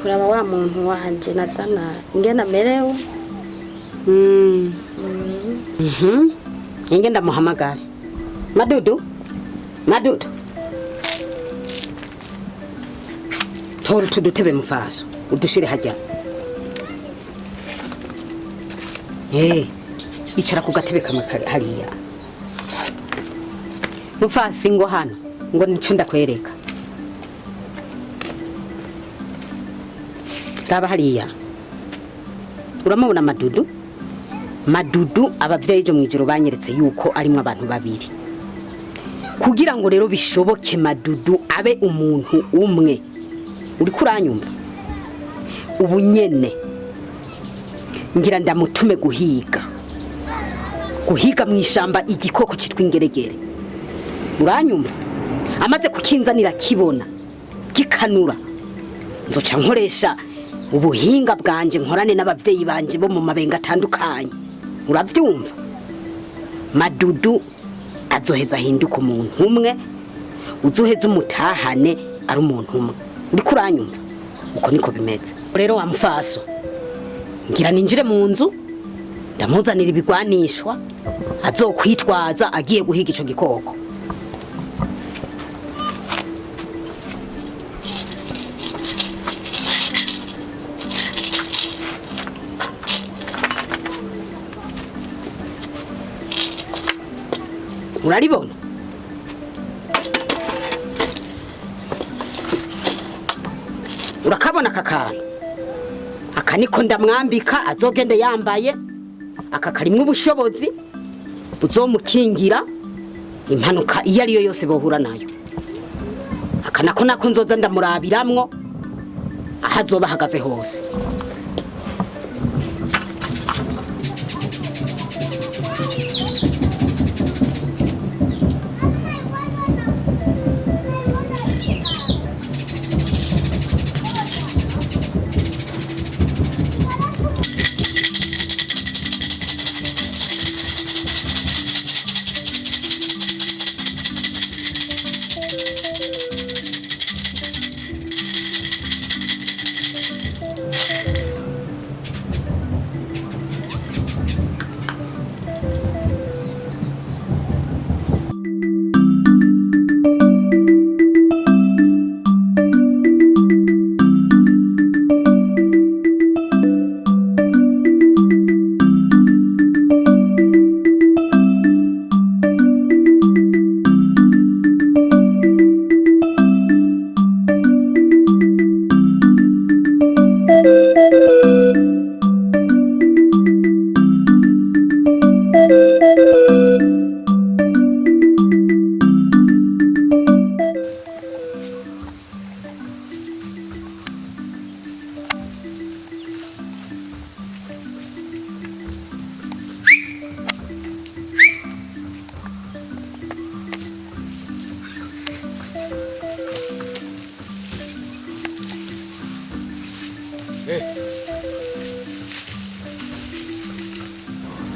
kuraba wa muntu wanje nazana ingena merewe. Inge ndamuhamagara. Madudu. Tora tudutebe mufaso udushire hajya. Icara ku gatebe kamwe hariya. Mufasi ngo hano ngo nico ndakwereka. Raba hariya. Uramubona Madudu abavyeyi jo mwijoro banyeretse yuko arimwe abantu babiri. Kugira ngo rero bishoboke Madudu abe umuntu umwe. Uri kuranyumva? Ubu nyene ngira ndamutume guhiga mwishamba igikoko cyitwa ingeregere. Uranyumva? Amaze kukinzanira kibona gikanura nzoca nkoresha ubuhinga bwanje nkorane n'abavyeyi banje bo mu mabenga atandukanye. Uravyumva? Madudu azoheza hinduka umuntu umwe, uzoheza umutahane ari umuntu umwe. Uri kuranyumva? Uko niko bimeze. Rero wa mufaso ngira ninjire mu nzu ndamuzanira ibigwanishwa azokwitwaza agiye guhiga ico gikoko. Uraribona? Urakabona kakana? Aka niko ndamwambika azogende yambaye. Aka karimwe ubushobozi buzomukingira impanuka iyo ariyo yose bohura nayo. Aka nako nzoza ndamurabiramwo ahazoba hagaze hose.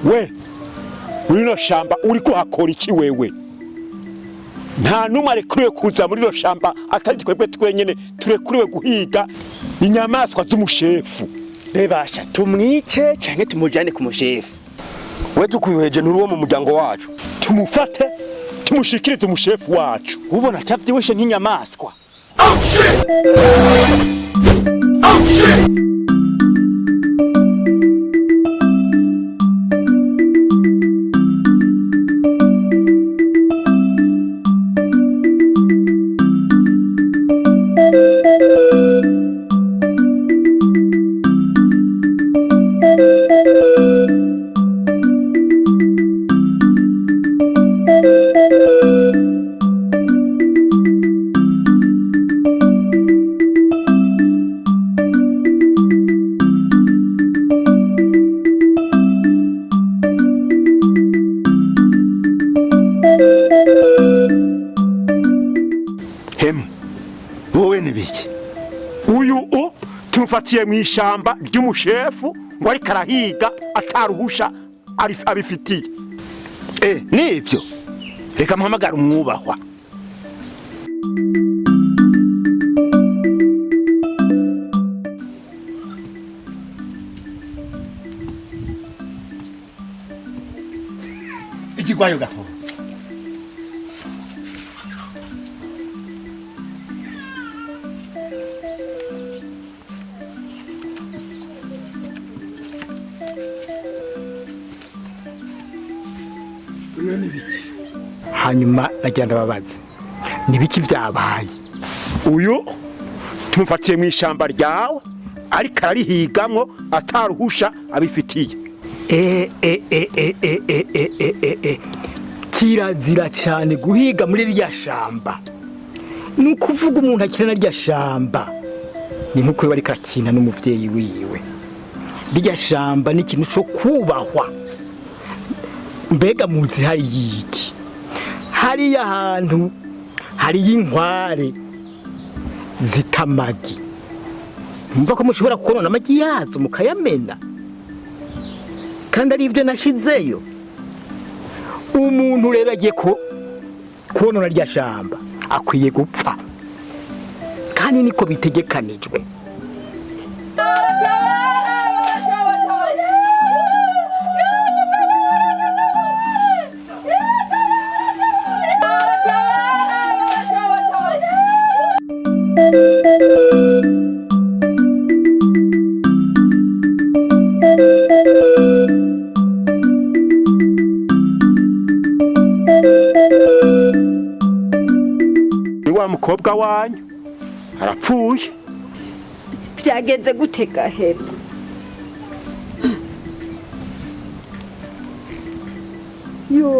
We urino shamba uri kuhakora iki wewe? Nta numwe arekuriwe kuza muri ro shamba atari twebwe twenyene turekuriwe guhiga inyamaswa z'umushefu. Bebasha tumwice canke tumujane ku mushefu. We tukwiheje nturuwo mu muryango wacu. Tumufate tumushikirize umushefu wacu. Ubona cyavyiwishe nk'inyamaswa. Wowe nibiki? Uyu tumufatiye mu ishamba ry'umushefu ngo ari karahiga ataruhusha abifitiye. Nivyo. Reka mpamagara umwubahwa. igwayo gahoro. hanyuma nagira ndababaza nibiki vyabaye Uyu tumufatiye mu ishamba ryawe ariko arihigamwo ataruhusha abifitiye. kirazira cyane guhiga muri rya shamba nukuvuga umuntu akina rya shamba ni nkuko bari kakina n'umuvyeyi wiwe rya shamba ni ikintu cyo kubahwa mbega muzi hari yiki hari ahantu hari inkware zitamagi mva ko mushobora kukorona amagi yazo mukayamena kandi ari ivyo nashizeyo umuntu rero agiye kubonona rya shamba akwiye gupfa kandi niko bitegekanijwe. Wa mukobwa wanyu arapfuye. Byagenze gutega hema. Yo,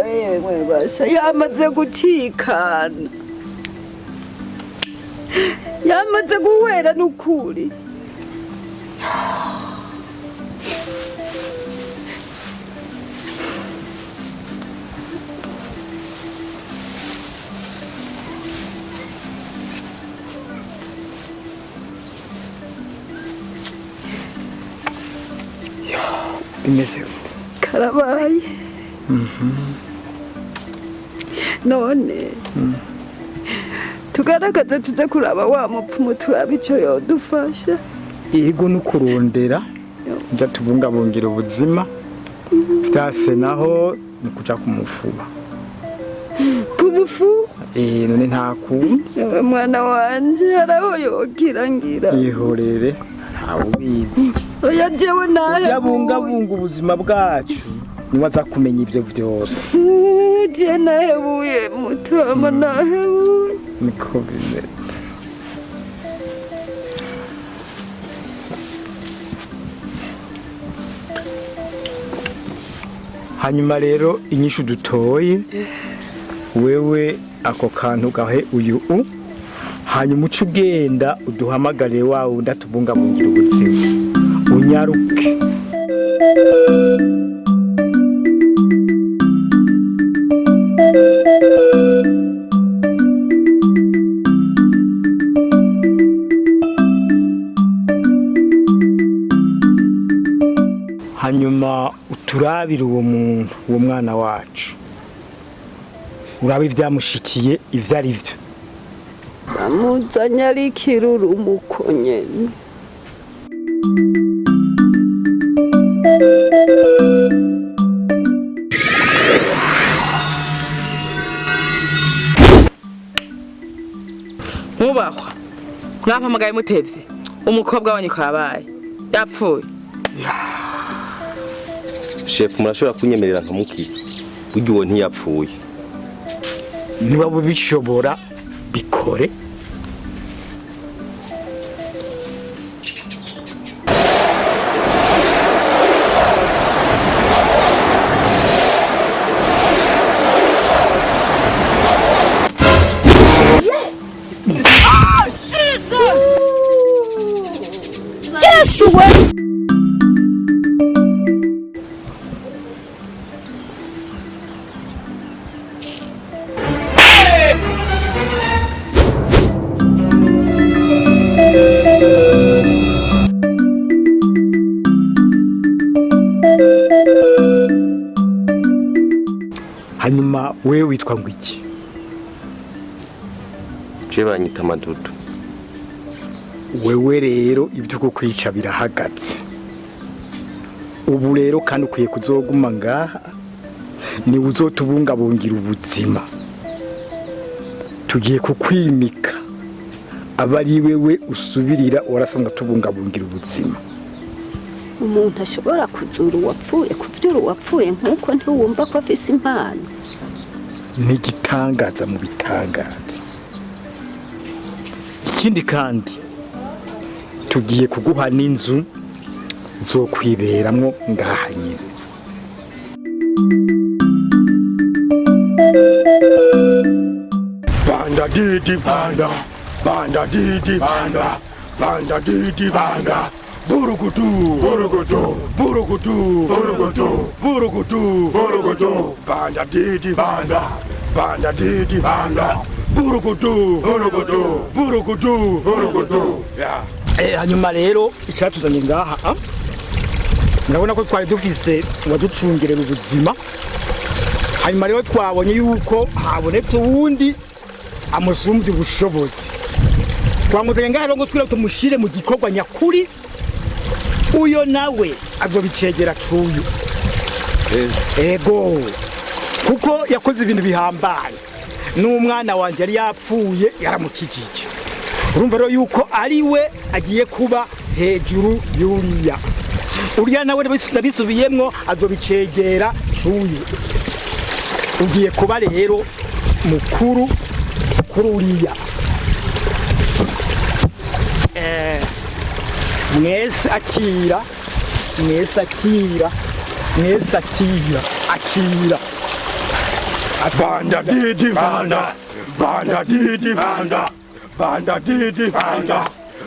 ewe basha yamaze gucikana. Yamaze guhwera n'ukuri. Bimeze karabaye. None tugaragaza tuze kuraba wa mupfumu turaba ico yodufasha. yego nukurondera nja tubungabungira ubuzima vyase naho nukuja kumufuba Kumufu? none nta kundi Yewe mwana wanje araho yogira ngira. ihorere ntawe ubizi Oya jewe nahe. yabungabunga ubuzima bwacu niwaza kumenya ivyo vyose Je nahebuye mutama nahebuye. niko bimeze. hanyuma rero inyishu dutoye wewe ako kantu gahe uyu hanyuma uca ugenda uduhamagare wawe ndatubungabungira ubuzima unyaruke. hanyuma uturabire uwo muntu uwo mwana wacu urabe ibyamushikiye ivyo ari vyo. Amuzanye ari kiruru mukonyene. Mubahwa mwampamagaye mutevye umukobwa wanyu kabaye yapfuye. Chef murashobora kunyemerera nkamukiza buryo uwo ntiyapfuye. niba bishobora bikore. Yes, way. hanyuma wewe witwa ngo iki? Je banyita Madudu. wewe rero ibyo kukwica birahagaze ubu rero kandi ukwiye kuzoguma ngaha ni uzotubungabungira ubuzima. Tugiye kukwimika abari wewe usubirira warasanzwe tubungabungira ubuzima. Umuntu ashobora kuzura uwapfuye, kuvyura uwapfuye nkuko ntiwumva ko afise impano. N'igitangaza mu bitangaza. Ikindi kandi tugiye kuguha n'inzu zo kwiberamwo ngaha nyine. Banda didi banda, banda didi banda, banda didi banda. Burukutu, burukutu, burukutu, burukutu, burukutu, burukutu. Banda didi banda, banda didi banda. Burukutu, burukutu, burukutu, burukutu. Hanyuma rero icyatuzanye ngaha, ndabona ko twari dufise waducungerera ubuzima. Hanyuma rero twabonye yuko habonetse uwundi amusumbye ubushobozi. Twamuzanye ngaha ngo twira tumushire mu gikorwa nyakuri. Uyo nawe azobicegera cuyu. Ego. Kuko yakoze ibintu bihambaye. N'umwana wanje yari yapfuye yaramukijije. Urumva rero yuko ari we agiye kuba hejuru y'uriya. Uriya nawe bisubiyemwo azobicegera cuyu. Ugiye kuba rero mukuru kuri uriya. Mwese akira, mwese akira, mwese akira, akira. Banda didi banda, banda didi banda, banda didi banda,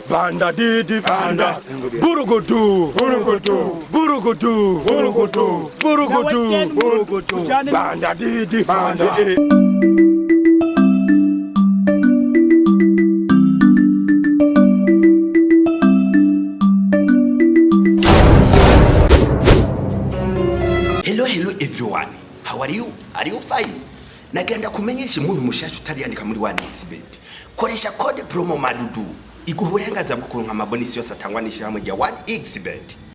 banda didi banda. Burukutu, burukutu, burukutu, burukutu, burukutu, burukutu. Banda didi banda. Hello everyone. How are you? Are you fine? Nagenda kumenyesha umuntu mushasha utariyandika muri 1xbet. Koresha code promo madudu. Iguha uburenganzira bwo kuronka amabonisi yose atangwa n'ishyirahamwe rya 1xbet.